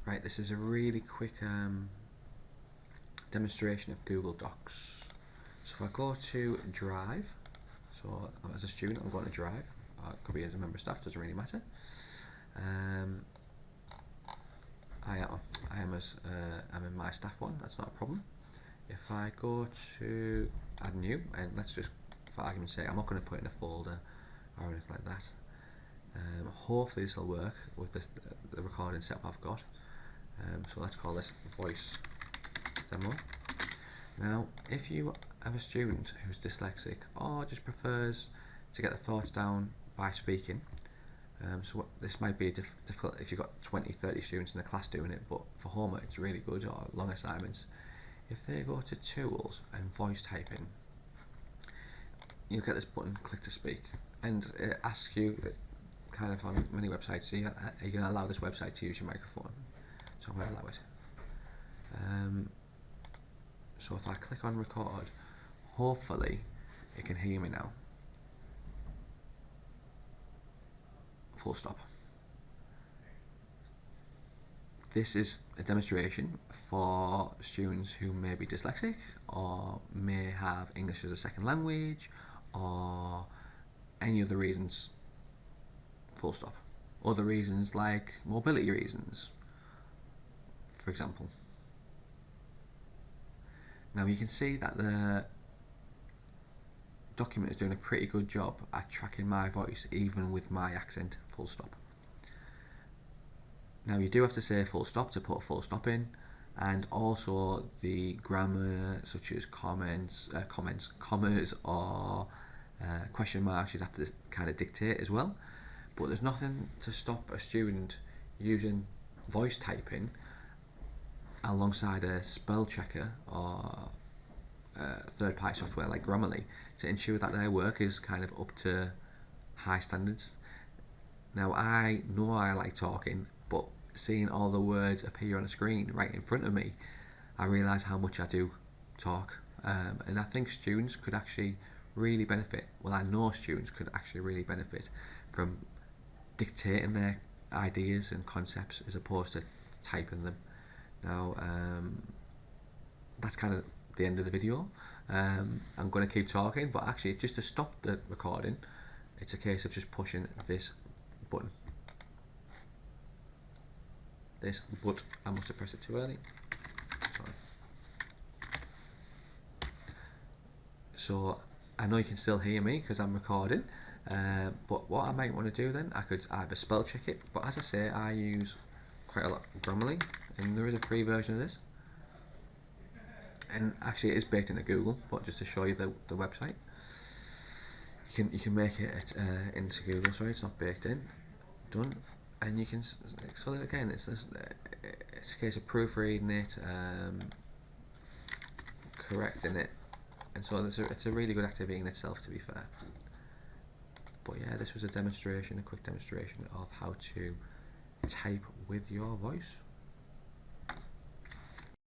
Right, this is a really quick demonstration of Google Docs. So if I go to Drive, so as a student I'm going to Drive, it could be as a member of staff, doesn't really matter. I'm in my staff one, that's not a problem. If I go to add new, and let's just, for argument's sake, I'm not going to put in a folder or anything like that. Hopefully this will work with the recording setup I've got. So let's call this voice demo. Now, if you have a student who's dyslexic or just prefers to get the thoughts down by speaking, so this might be difficult if you've got 20-30 students in a class doing it, but for homework it's really good, or long assignments. If they go to Tools and Voice Typing, you'll get this button, Click to Speak, and it asks you, kind of on many websites, are you going to allow this website to use your microphone? So I'm going to allow it. So if I click on record, hopefully it can hear me now. Full stop. This is a demonstration for students who may be dyslexic or may have English as a second language or any other reasons. Full stop. Other reasons like mobility reasons, for example. Now you can see that the document is doing a pretty good job at tracking my voice even with my accent. Full stop. Now you do have to say full stop to put a full stop in, and also the grammar such as commas or question marks, you'd have to kind of dictate as well. But there's nothing to stop a student using voice typing alongside a spell checker or third-party software like Grammarly to ensure that their work is kind of up to high standards. Now I know I like talking, but seeing all the words appear on a screen right in front of me, I realise how much I do talk, and I think students could actually really benefit, well I know students could actually really benefit from dictating their ideas and concepts as opposed to typing them. Now that's kind of the end of the video. I'm going to keep talking, but actually just to stop the recording, it's a case of just pushing this button. But I must have pressed it too early. Sorry. So I know you can still hear me because I'm recording, but what I might want to do then, I could either spell check it, but as I say, I use quite a lot of Grammarly, and there is a free version of this, and actually it is baked into Google, but just to show you the website, you can make it into Google. Sorry, it's not baked in. Done. And you can, so again, it's a case of proofreading it, correcting it, and so it's a really good activity in itself, to be fair. But yeah, this was a demonstration, a quick demonstration of how to type with your voice.